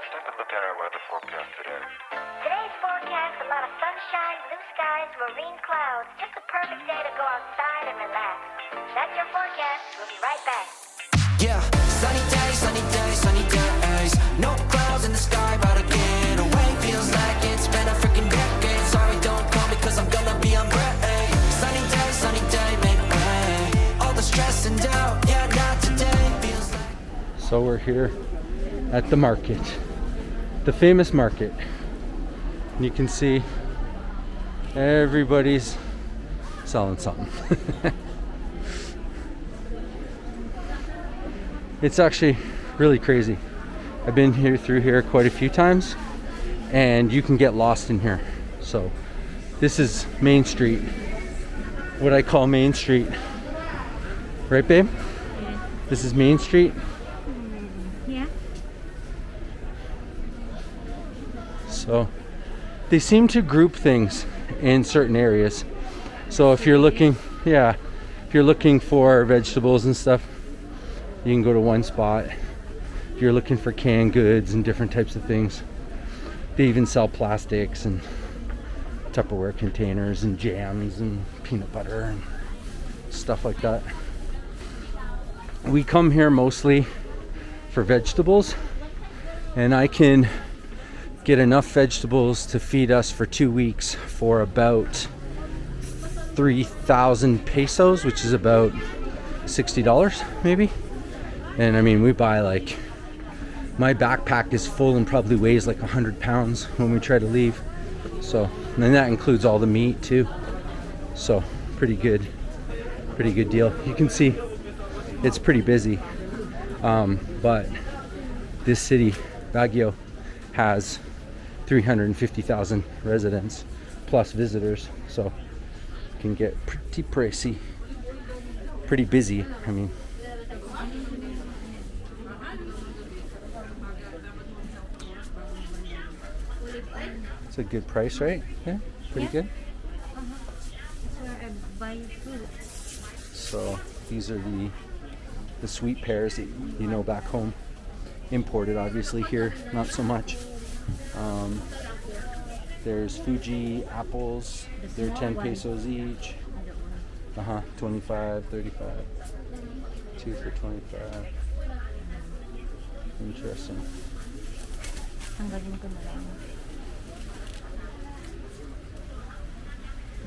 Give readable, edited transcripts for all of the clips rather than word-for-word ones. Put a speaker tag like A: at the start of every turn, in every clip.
A: Let's take a look at our weather forecast today.
B: Today's forecast, a lot of sunshine, blue skies, marine clouds. Just a perfect day to go outside and relax. That's your forecast. We'll be right back.
C: Yeah, sunny days, sunny days, sunny days. No clouds in the sky, about to get away. Feels like it's been a freaking decade. Sorry, don't call me, cause I'm gonna be on break. Sunny day, make way. All the stress and doubt, yeah, not today. Feels like...
D: So we're here at the market, the famous market. And you can see everybody's selling something. It's actually really crazy. I've been through here quite a few times, and you can get lost in here. So this is Main Street, what I call Main Street. Right, babe?
E: Yeah.
D: This is Main Street.
E: Yeah.
D: So they seem to group things in certain areas. So if you're looking, yeah, if you're looking for vegetables and stuff, you can go to one spot. If you're looking for canned goods and different types of things, they even sell plastics and Tupperware containers and jams and peanut butter and stuff like that. We come here mostly for vegetables, and I can get enough vegetables to feed us for 2 weeks for about 3,000 pesos, which is about $60 maybe. And I mean, we buy, like, my backpack is full and probably weighs like 100 pounds when we try to leave. So, and then that includes all the meat too. So pretty good deal. You can see it's pretty busy, but this city, Baguio, has 350,000 residents plus visitors, so it can get pretty pricey, pretty busy. I mean, it's a good price, right? Yeah, pretty good.
E: Buy food.
D: So these are the sweet pears that you know back home. Imported, obviously, here not so much. There's Fuji apples. They're 10 pesos each. 25, 35. 2 for 25. Interesting.
E: Tanggalin ko na lang.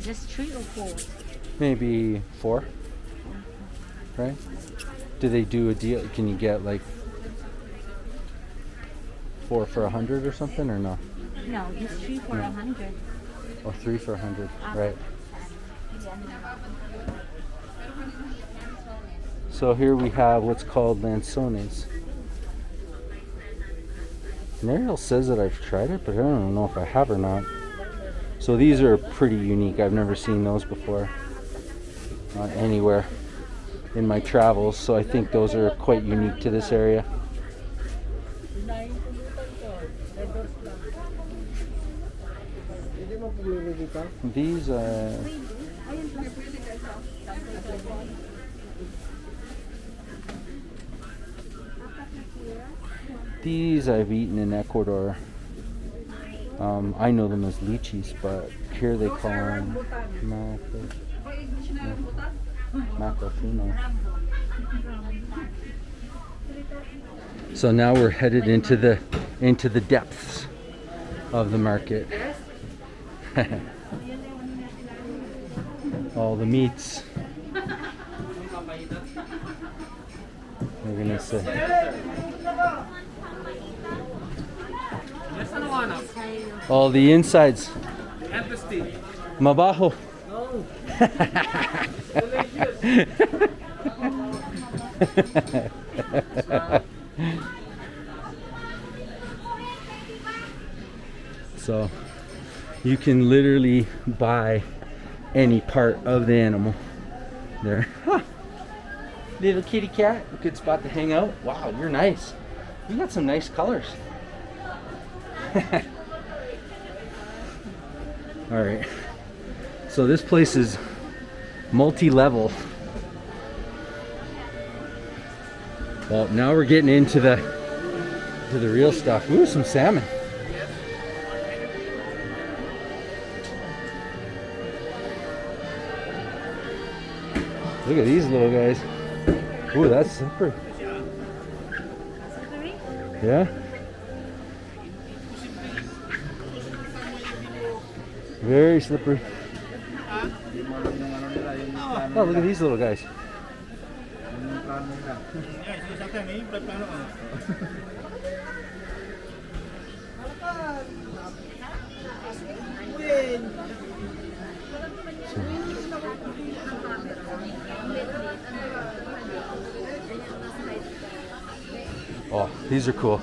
E: Just 3 or 4?
D: Maybe 4. Right? Do they do a deal? Can you get like 4 for 100 or something, or no?
E: No, just 3 for 100.
D: Or 3 for 100, right? So here we have what's called lanzones. And Ariel says that I've tried it, but I don't know if I have or not. So these are pretty unique. I've never seen those before, not anywhere in my travels. So I think those are quite unique to this area. These these I've eaten in Ecuador. I know them as lychees, but here they call them macafino. So now we're headed into the depths of the market. All the meats. We're gonna say. All the insides. Mabaho. So you can literally buy any part of the animal there. Huh. Little kitty cat, a good spot to hang out. Wow, you're nice. You got some nice colors. All right, so this place is multi-level. Well, now we're getting into the to the real stuff. Ooh, some salmon. Look at these little guys. Ooh, that's slippery. Yeah. Very slippery. Oh, look at these little guys. Oh, these are cool.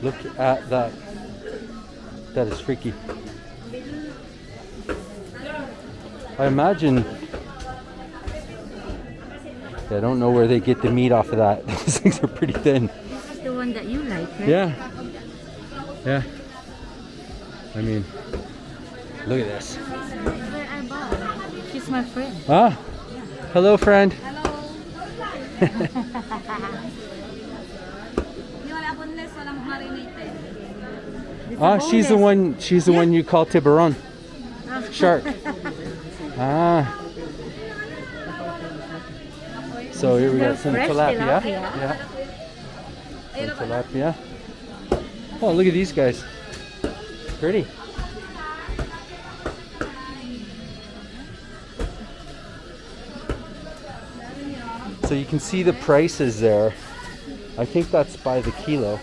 D: Look at that. That is freaky. I imagine. I don't know where they get the meat off of that. Those things are pretty thin.
E: This is the one that you like, right?
D: Yeah. Yeah. I mean, look at this.
E: Where I bought. She's my friend.
D: Ah. Hello, friend. Ah, she's the one. She's the one you call tiburon. Shark. Ah. So here we got some
E: Fresh
D: tilapia.
E: tilapia.
D: Yeah. Some tilapia. Oh, look at these guys. Pretty. So you can see the prices there. I think that's by the kilo.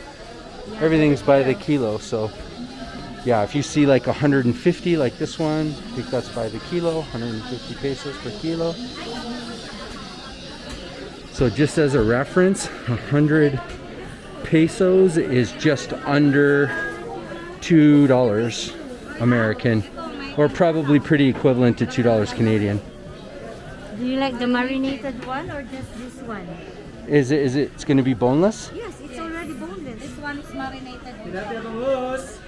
D: Everything's by the kilo, so yeah, if you see like 150 like this one, I think that's by the kilo, 150 pesos per kilo. So just as a reference, 100 pesos is just under $2 American, or probably pretty equivalent to $2 Canadian.
E: Do you like the marinated one or just this one?
D: It's going to be boneless?
E: Yes, it's already boneless. This one is marinated.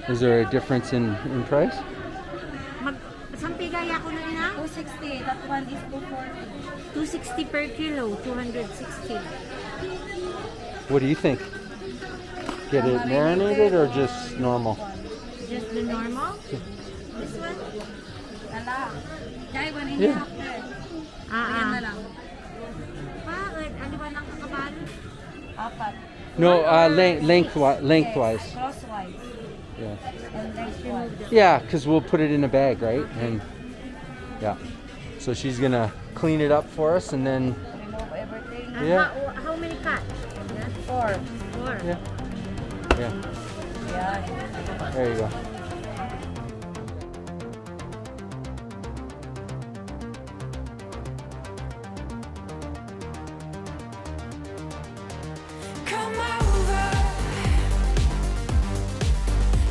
D: Is there a difference in price?
E: Isang pigaya ko na rin ha? 260. That one is 240. 260 per kilo. 260.
D: What do you think? Get it marinated or just normal?
E: Just the normal? This one?
D: Yeah.
E: Bakit? Ano ba ng kakabalo? Apat.
D: No, lengthwise.
E: Crosswise.
D: Yeah.
E: And lengthwise.
D: Yeah, because we'll put it in a bag, right? And yeah. So she's gonna clean it up for us, and then
E: Remove everything.
D: Yeah.
E: How many cuts? Four.
D: yeah.
E: Yeah.
D: There you go.
C: Come over.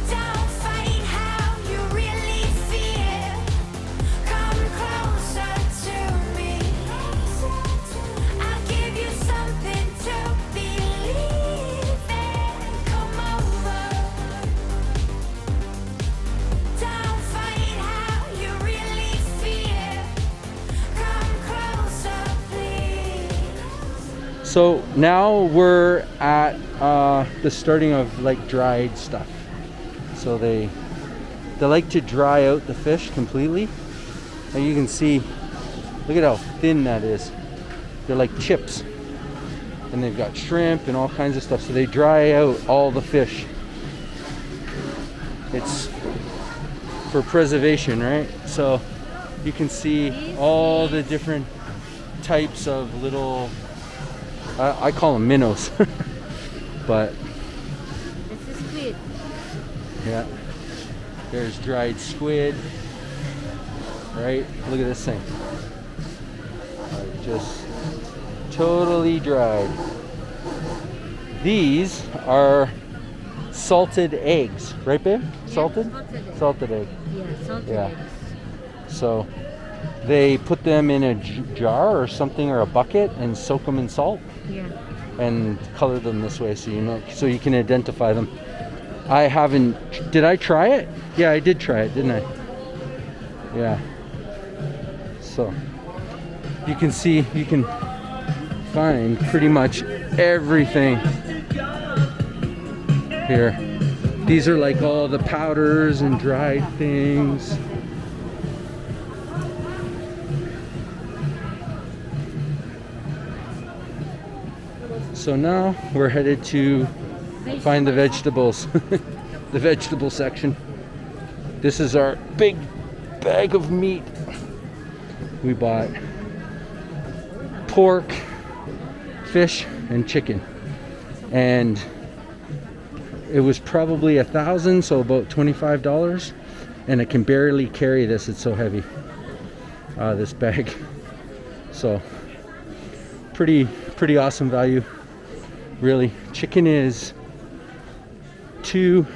C: Don't fight how you really feel. Come closer to me. I'll give you something to believe in. Come over. Don't fight how you really feel. Come closer, please.
D: So now we're at the starting of like dried stuff. So they like to dry out the fish completely, and you can see, look at how thin that is. They're like chips, and they've got shrimp and all kinds of stuff. So they dry out all the fish. It's for preservation, right? So you can see all the different types of little, I call them minnows, but
E: This is squid.
D: yeah, there's dried squid, right? Look at this thing. Just totally dried. These are salted eggs, right, babe? Salted?
E: salted egg.
D: Salted egg.
E: Yeah, salted
D: Yeah.
E: eggs.
D: So they put them in a jar or something, or a bucket, and soak them in salt
E: Yeah.
D: and color them this way, so you know, so you can identify them. I haven't. Did I try it? Yeah, I did try it, didn't I? Yeah. So So you can see, you can find pretty much everything here. These are like all the powders and dried things. So now we're headed to find the vegetables, the vegetable section. This is our big bag of meat. We bought pork, fish, and chicken. And it was probably $1,000, so about $25. And I can barely carry this, it's so heavy, this bag. So pretty awesome value. Really, chicken is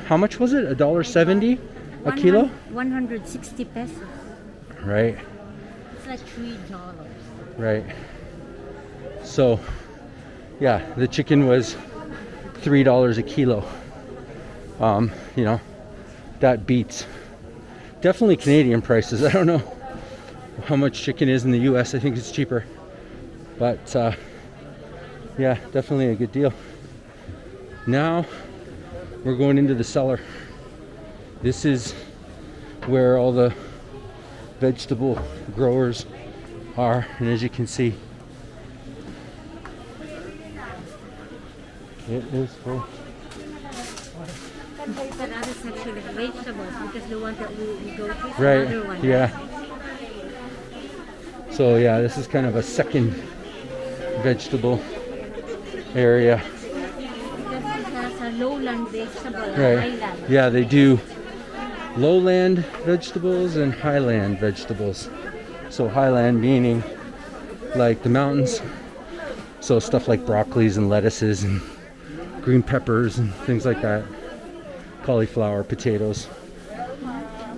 D: how much was it? $1.70 a kilo?
E: 160 pesos.
D: Right.
E: It's like $3.
D: Right. So, yeah, the chicken was $3 a kilo. You know, that beats definitely Canadian prices. I don't know how much chicken is in the US. I think it's cheaper. But yeah, definitely a good deal. Now we're going into the cellar. This is where all the vegetable growers are, and as you can see, it is full.
E: But other section is vegetables because the one that we go to is
D: Right,
E: another one.
D: yeah. So yeah, this is kind of a second vegetable area.
E: Because it has a lowland vegetable,
D: Right.
E: highland.
D: Yeah, they do lowland vegetables and highland vegetables. So highland meaning like the mountains. So stuff like broccolis and lettuces and green peppers and things like that. Cauliflower, potatoes.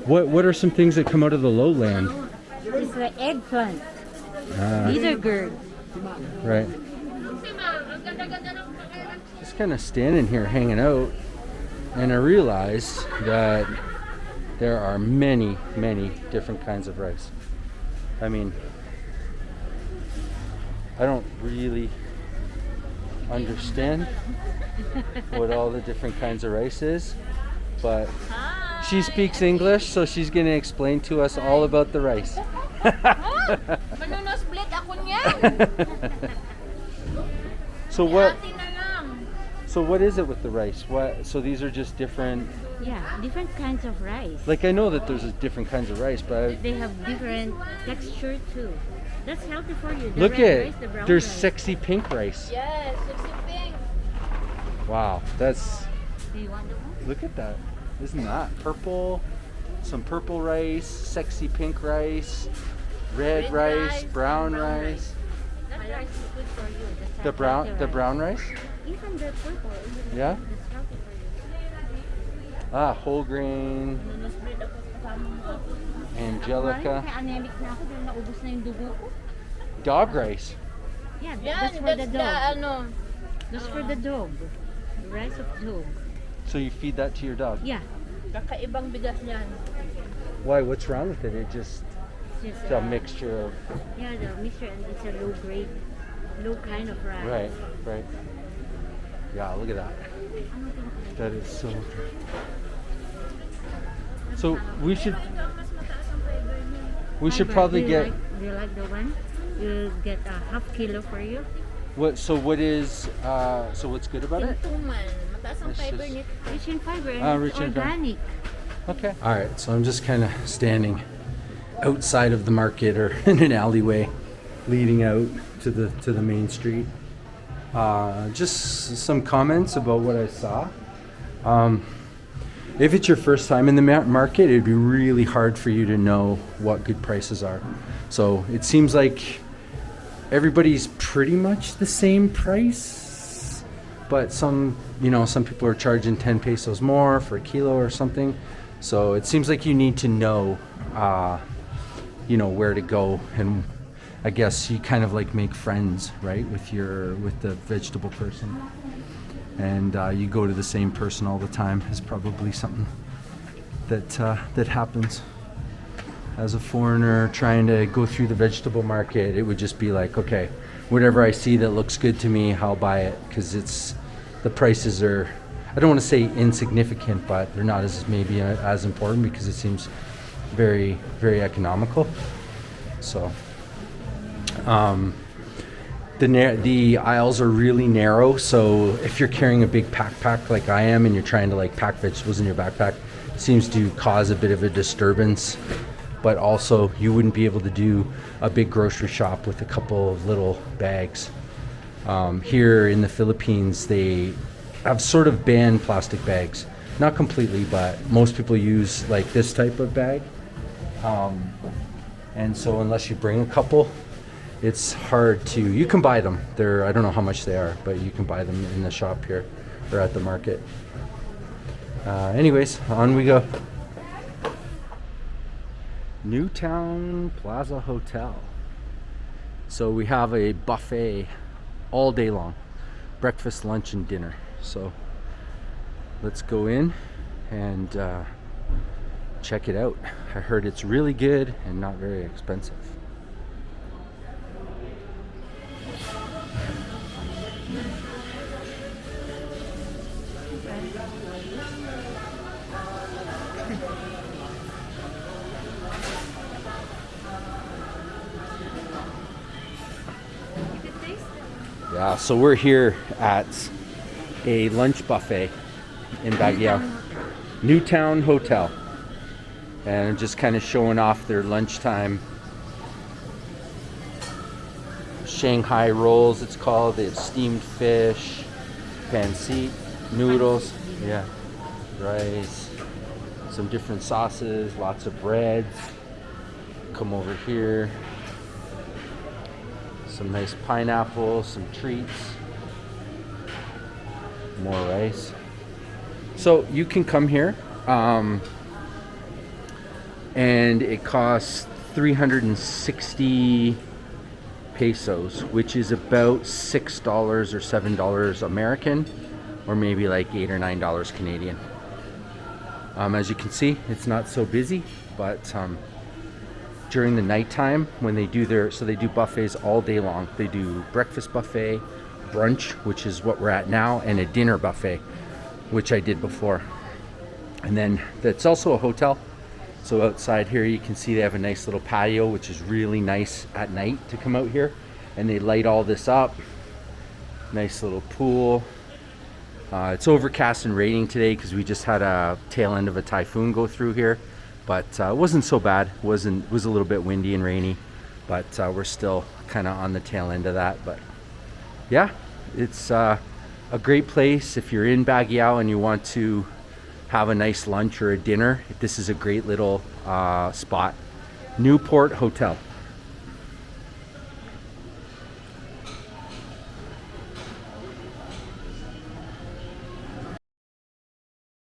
D: What are some things that come out of the lowland?
E: It's the eggplant.
D: Ah,
E: These are good.
D: right. Just kind of standing here hanging out, and I realized that there are many different kinds of rice. I mean, I don't really understand what all the different kinds of rice is, but she speaks English, so she's going to explain to us all about the rice.
E: Manunosblit ako niyan.
D: So what is it with the rice? So these are just different.
E: Yeah, different kinds of rice.
D: Like I know that there's different kinds of rice, but
E: They have different texture too. That's healthy for you. The
D: look
E: red
D: at
E: rice, the brown
D: there's
E: rice.
D: sexy pink rice.
E: Yes, sexy pink.
D: Wow, that's
E: Do you want the one?
D: look at that. Isn't that purple? Some purple rice, sexy pink rice, red rice, brown rice.
E: That rice is good for you. That's
D: The brown
E: healthy rice.
D: rice?
E: Even the purple.
D: Yeah?
E: That's healthy for you.
D: Ah, whole grain,
E: Manunosblit ako sa kasama mo.
D: angelica,
E: Kaya anemic na ako dahil naubos na yung dugo ko.
D: dog rice.
E: Yeah, that's for the dog. That's for the dog. The rice of dog.
D: So you feed that to your dog.
E: Yeah.
F: Kakaibang bigas yan.
D: Why? What's wrong with it? It just
E: It's
D: it's a mixture of
E: Yeah, the mixture, and it's a low grade, low kind of rice.
D: right. Yeah, look at that. That is so good. So we should probably
E: Do
D: get
E: you like the one? We'll get a half kilo for you.
D: what? So what is? So what's good about it?
F: Tuman. Mataas ang
D: It's
F: fiber
D: just-
F: nito.
E: Rich in fiber and
D: Ah,
E: it's
D: rich in fiber.
E: organic.
D: Okay. All right. So I'm just kind of standing outside of the market or in an alleyway, leading out to the main street. Just some comments about what I saw. If it's your first time in the market, it'd be really hard for you to know what good prices are. So it seems like everybody's pretty much the same price, but some people are charging 10 pesos more for a kilo or something. So it seems like you need to know, where to go, and I guess you kind of like make friends, right, with the vegetable person, and you go to the same person all the time is probably something that happens. as a foreigner trying to go through the vegetable market, it would just be like, okay, whatever I see that looks good to me, I'll buy it, because the prices are, I don't want to say insignificant, but they're not as maybe as important because it seems very, very economical. So the aisles are really narrow, so if you're carrying a big backpack like I am and you're trying to like pack vegetables in your backpack, it seems to cause a bit of a disturbance. But also you wouldn't be able to do a big grocery shop with a couple of little bags. Here in the Philippines, they have sort of banned plastic bags. Not completely, but most people use like this type of bag. And so unless you bring a couple, it's hard to, you can buy them. I don't know how much they are, but you can buy them in the shop here or at the market. Anyways, on we go. Newtown Plaza Hotel. So we have a buffet all day long, breakfast, lunch, and dinner. So let's go in and check it out. I heard it's really good and not very expensive. Yeah, so we're here at a lunch buffet in Baguio, Newtown Hotel, and just kind of showing off their lunchtime Shanghai rolls, it's called. They have steamed fish, pancit, noodles, yeah, rice, some different sauces, lots of breads. Come over here. Some nice pineapple, some treats, more rice. So you can come here, and it costs 360 pesos, which is about $6 or $7 American, or maybe like $8 or $9 Canadian. As you can see, it's not so busy, but during the nighttime when they do they do buffets all day long. They do breakfast buffet, brunch, which is what we're at now, and a dinner buffet, which I did before. And then that's also a hotel. So outside here you can see they have a nice little patio, which is really nice at night to come out here, and they light all this up. Nice little pool. It's overcast and raining today because we just had a tail end of a typhoon go through here. But it wasn't so bad. It was a little bit windy and rainy, but we're still kind of on the tail end of that. But yeah, it's a great place if you're in Baguio and you want to have a nice lunch or a dinner. This is a great little spot. Newport Hotel.